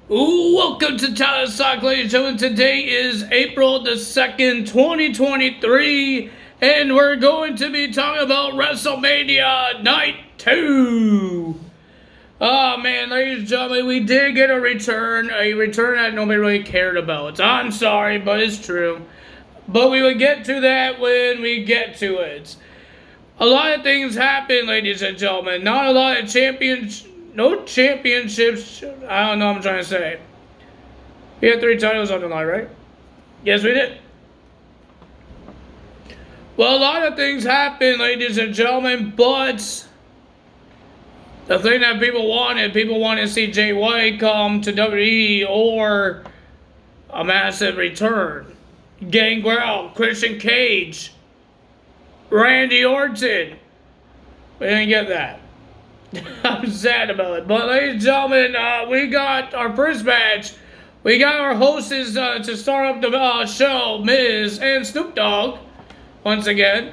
Welcome to Tyler Sock, ladies and gentlemen. Today is April the 2nd, 2023, and we're going to be talking about Wrestlemaina Night 2. Oh man, ladies and gentlemen, we did get a return that nobody really cared about. I'm sorry, but it's true. But we will get to that when we get to it. A lot of things happen, ladies and gentlemen. Not a lot of no championships. I don't know what I'm trying to say. We had 3 titles on the line, right? Yes, we did. Well, a lot of things happen, ladies and gentlemen, but the thing that people wanted to see Jay White come to WWE or a massive return. Gangrel, Christian Cage, Randy Orton. We didn't get that. I'm sad about it. But ladies and gentlemen, we got our first match. We got our hosts to start up the show, Miz and Snoop Dogg, once again,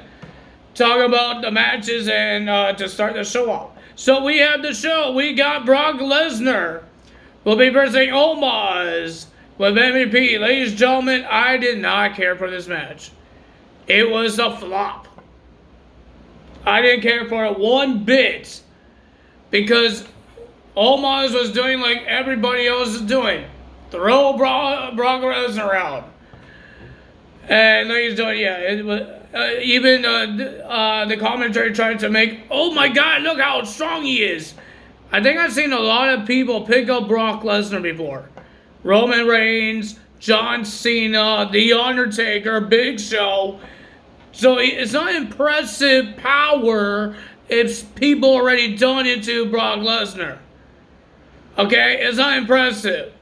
talk about the matches and to start the show off. So we have the show. We got Brock Lesnar. We'll be versing Omos with MVP. Ladies and gentlemen, I did not care for this match. It was a flop. I didn't care for it one bit. Because Omos was doing like everybody else is doing. Throw Brock Lesnar out. And ladies and gentlemen, yeah, it was, even the commentary tried to make, oh my God, look how strong he is. I think I've seen a lot of people pick up Brock Lesnar before. Roman Reigns, John Cena, The Undertaker, Big Show. So it's not impressive power if people already done it to Brock Lesnar. Okay? It's not impressive.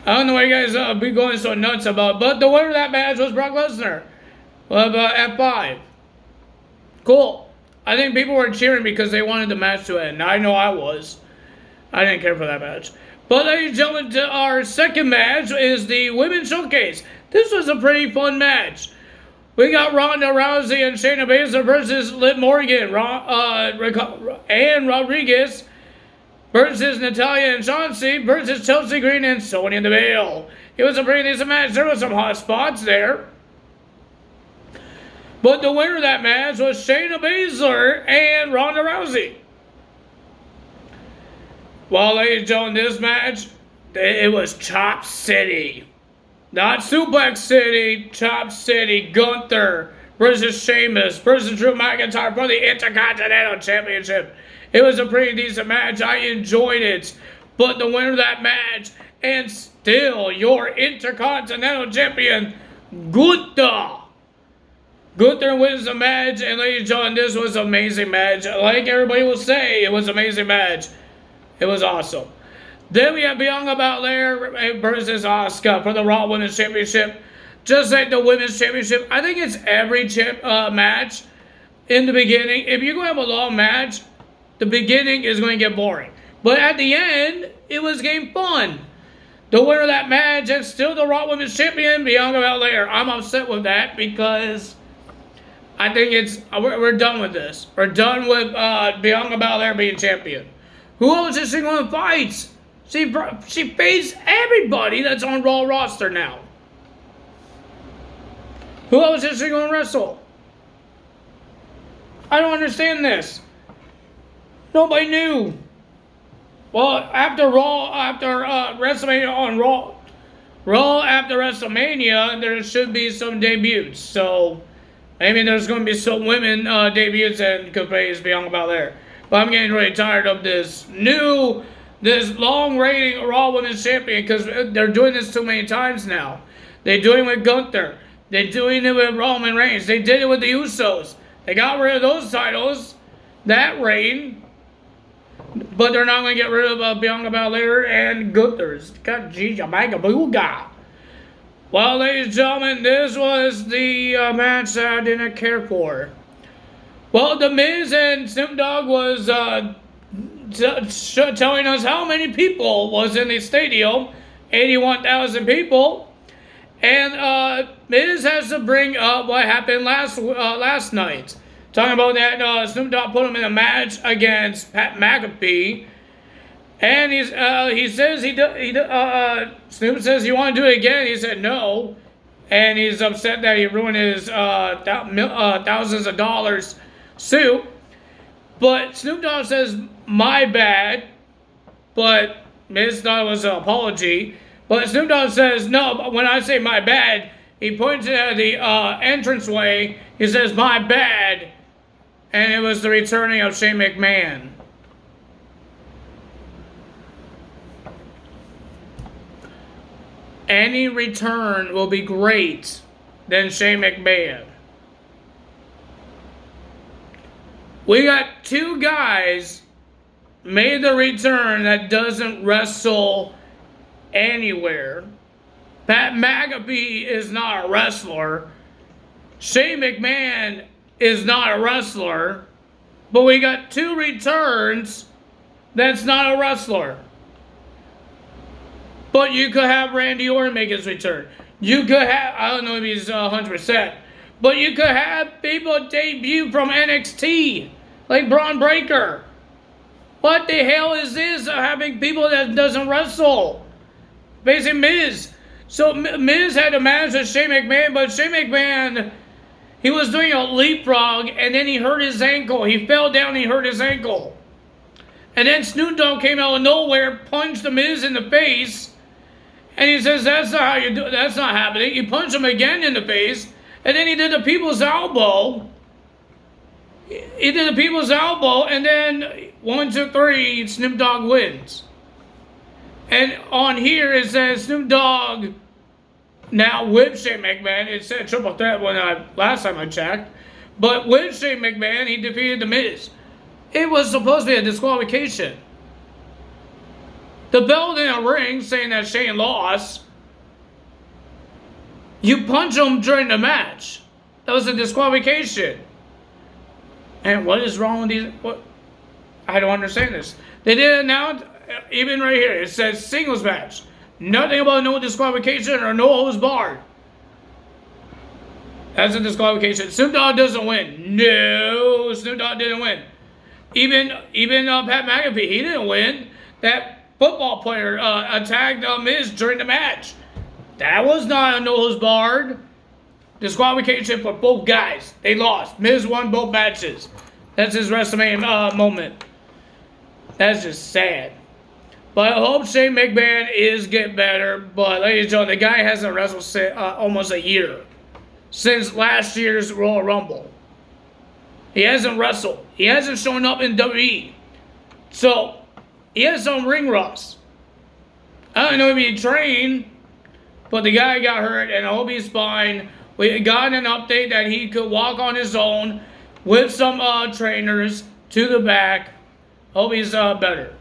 I don't know why you guys be going so nuts about, but the winner of that match was Brock Lesnar. Well, F5. Cool. I think people were cheering because they wanted the match to end. I know I was. I didn't care for that match. But ladies and gentlemen, our second match is the Women's Showcase. This was a pretty fun match. We got Ronda Rousey and Shayna Baszler versus Liv Morgan and Rodriguez versus Natalya and Chauncey versus Chelsea Green and Sonya Deville. It was a pretty decent match. There were some hot spots there. But the winner of that match was Shayna Baszler and Ronda Rousey. Well, ladies and gentlemen, this match, it was Chop City. Not Suplex City, Chop City, Gunther versus Sheamus versus Drew McIntyre for the Intercontinental Championship. It was a pretty decent match. I enjoyed it. But the winner of that match, and still your Intercontinental Champion, Gunther. Gunther wins the match, and ladies and gentlemen, this was an amazing match. Like everybody will say, it was an amazing match. It was awesome. Then we have Bianca Belair versus Asuka for the Raw Women's Championship. Just like the Women's Championship, I think it's every match in the beginning. If you're going to have a long match, the beginning is going to get boring. But at the end, it was getting fun. The winner of that match is still the Raw Women's Champion, Bianca Belair. I'm upset with that because I think we're done with this. We're done with Bianca Belair being champion. Who else is she going to fight? She faced everybody that's on Raw roster now. Who else is she going to wrestle? I don't understand this. Nobody knew. Well, after WrestleMania on Raw after WrestleMania, there should be some debuts. So maybe there's going to be some women debuts and could face Bianca Belair. But I'm getting really tired of this long reigning Raw Women's Champion because they're doing this too many times now. They're doing it with Gunther. They're doing it with Roman Reigns. They did it with the Usos. They got rid of those titles, that reign, but they're not going to get rid of Bianca Belair and Gunther's. God, geez, mega booga. Well, ladies and gentlemen, this was the match that I didn't care for. Well, The Miz and Snoop Dogg was telling us how many people was in the stadium, 81,000 people, and Miz has to bring up what happened last night. Talking about that Snoop Dogg put him in a match against Pat McAfee, And he says Snoop says, "You want to do it again?" He said no, and he's upset that he ruined his thousands of dollars suit. But Snoop Dogg says, "My bad," but Miz thought it was an apology. But Snoop Dogg says, "No, but when I say my bad," he points at the entranceway. He says, "My bad," and it was the returning of Shane McMahon. Any return will be great than Shane McMahon. We got two guys made the return that doesn't wrestle anywhere. Pat McAfee is not a wrestler. Shane McMahon is not a wrestler. But we got two returns that's not a wrestler. But you could have Randy Orton make his return. You could have, I don't know if he's 100%, but you could have people debut from NXT, like Braun Breaker. What the hell is this, having people that doesn't wrestle? Basically Miz. So Miz had a match with Shane McMahon, but Shane McMahon, he was doing a leapfrog, and then he hurt his ankle. He fell down, he hurt his ankle. And then Snoop Dogg came out of nowhere, punched the Miz in the face, and he says, "That's not how you do it. That's not happening." He punched him again in the face, and then he did the people's elbow. He did the people's elbow, and then 1, 2, 3, Snoop Dogg wins. And on here it says Snoop Dogg now with Shane McMahon. It said triple threat last time I checked, but with Shane McMahon, he defeated the Miz. It was supposed to be a disqualification. The belt in a ring saying that Shane lost. You punch him during the match. That was a disqualification. And what is wrong with these? What? I don't understand this. They did announce, even right here, it says singles match. Nothing about no disqualification or no holds barred. That's a disqualification. Snoop Dogg doesn't win. No, Snoop Dogg didn't win. Even Pat McAfee, he didn't win. That football player attacked Miz during the match. That was not a no holds barred. Disqualification for both guys. They lost. Miz won both matches. That's his Wrestlemania moment. That's just sad. But I hope Shane McMahon is getting better. But ladies and gentlemen, the guy hasn't wrestled almost a year. Since last year's Royal Rumble. He hasn't wrestled. He hasn't shown up in WWE. So, he has some ring rust. I don't know if he trained, but the guy got hurt, and I hope he's fine. We got an update that he could walk on his own with some trainers to the back. Hope he's better.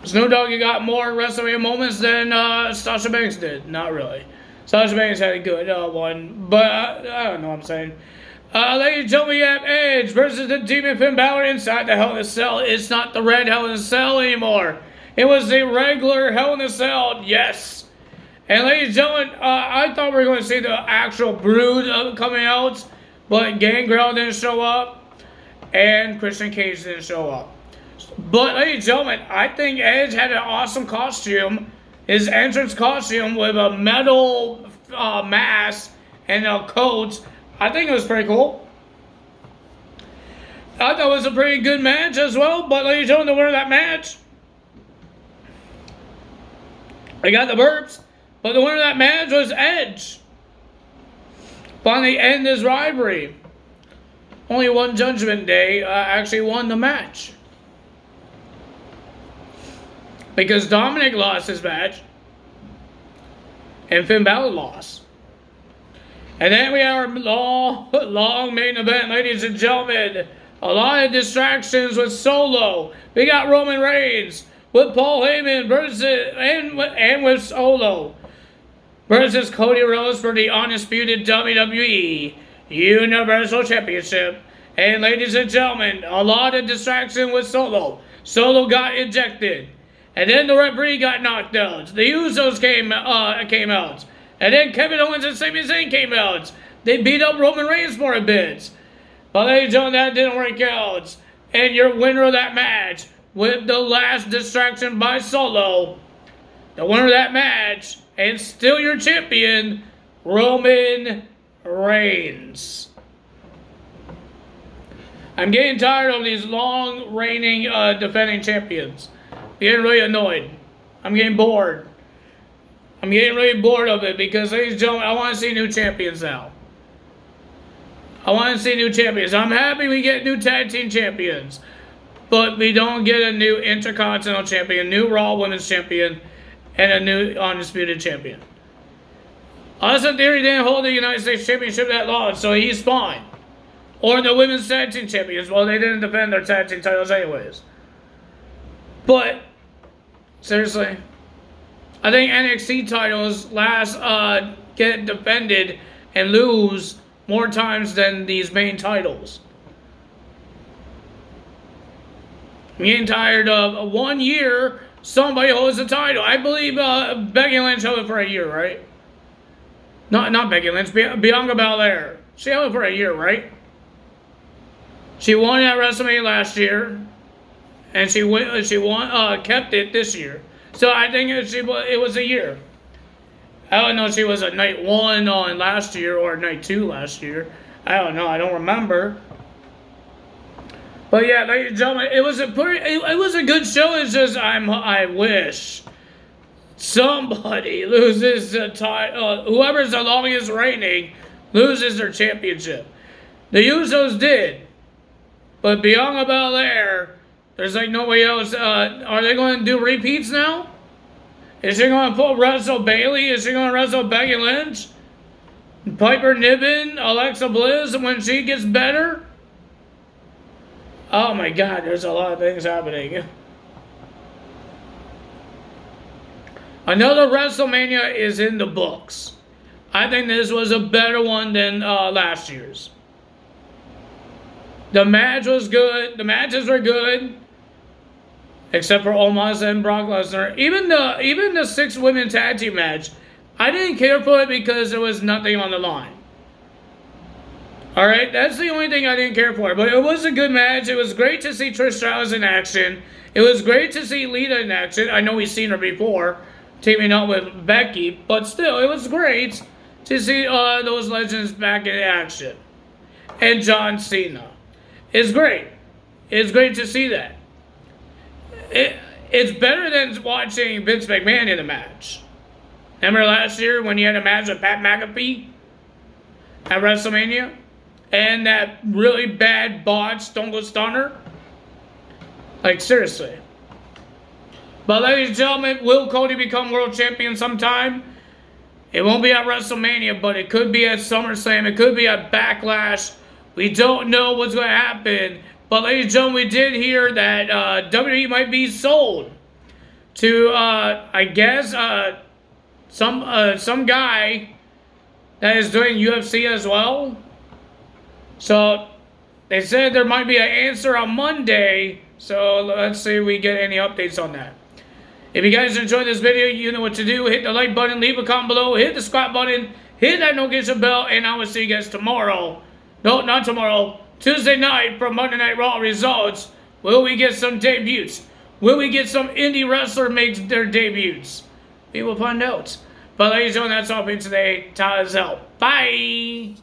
Snoop Dogg, you got more WrestleMania moments than Sasha Banks did. Not really. Sasha Banks had a good one, but I don't know what I'm saying. Ladies and gentlemen, we have Edge versus the Demon Finn Balor inside the Hell in a Cell. It's not the red Hell in a Cell anymore. It was the regular Hell in a Cell, yes. And ladies and gentlemen, I thought we were going to see the actual Brood coming out, but Gangrel didn't show up, and Christian Cage didn't show up. But ladies and gentlemen, I think Edge had an awesome costume. His entrance costume with a metal mask and a coat. I think it was pretty cool. I thought it was a pretty good match as well. But ladies and gentlemen, the winner of that match, I got the burps. But the winner of that match was Edge. Finally end his rivalry. Only one Judgment Day actually won the match. Because Dominic lost his match. And Finn Balor lost. And then we have our long main event, ladies and gentlemen. A lot of distractions with Solo. We got Roman Reigns with Paul Heyman versus and with Solo versus Cody Rhodes for the undisputed WWE Universal Championship. And ladies and gentlemen, a lot of distraction with Solo. Solo got ejected. And then the referee got knocked out. The Usos came out. And then Kevin Owens and Sami Zayn came out. They beat up Roman Reigns for a bit. But ladies and gentlemen, that didn't work out. and your winner of that match with the last distraction by Solo, the winner of that match, and still your champion, Roman Reigns. I'm getting tired of these long reigning defending champions. Getting really annoyed. I'm getting bored. I'm getting really bored of it because, ladies and gentlemen, I want to see new champions now. I want to see new champions. I'm happy we get new tag team champions, but we don't get a new Intercontinental champion, new Raw Women's champion, and a new Undisputed champion. Austin Theory didn't hold the United States Championship that long, so he's fine. Or the Women's Tag Team Champions. Well, they didn't defend their tag team titles anyways. But, seriously, I think NXT titles get defended and lose more times than these main titles. I'm getting tired of 1 year somebody holds the title. I believe Becky Lynch held it for a year, right? Not Becky Lynch, Bianca Belair. She held it for a year, right? She won at WrestleMania last year, and she kept it this year. So I think it was a year. I don't know if she was at night 1 on last year or night 2 last year. I don't know. I don't remember. But yeah, ladies and gentlemen, it was a good show. It's just I wish somebody loses the title. Whoever's the longest reigning loses their championship. The Usos did, but Bianca Belair, there's like nobody else. Are they going to do repeats now? Is she going to wrestle Bayley? Is she going to wrestle Becky Lynch? Piper Niven, Alexa Bliss when she gets better? Oh my God, there's a lot of things happening. Another WrestleMania is in the books. I think this was a better one than last year's. The match was good. The matches were good. Except for Omos and Brock Lesnar. Even the 6 women tag team match, I didn't care for it because there was nothing on the line. Alright, that's the only thing I didn't care for. But it was a good match. It was great to see Trish Stratus in action. It was great to see Lita in action. I know we've seen her before, teaming up with Becky. But still, it was great to see those legends back in action. And John Cena. It's great. It's great to see that. It's better than watching Vince McMahon in a match. Remember last year when he had a match with Pat McAfee at WrestleMania? And that really bad botched Stone Cold Stunner? Like, seriously. But ladies and gentlemen, will Cody become world champion sometime? It won't be at WrestleMania, but it could be at SummerSlam. It could be at Backlash. We don't know what's going to happen. But ladies and gentlemen, we did hear that WWE might be sold to, I guess, some guy that is doing UFC as well. So they said there might be an answer on Monday. So let's see if we get any updates on that. If you guys enjoyed this video, you know what to do. Hit the like button, leave a comment below, hit the subscribe button, hit that notification bell, and I will see you guys tomorrow. No, not tomorrow. Tuesday night for Monday Night Raw results. Will we get some debuts? Will we get some indie wrestler make their debuts? We will find out. But ladies and gentlemen, that's all for today. Time is out. Bye.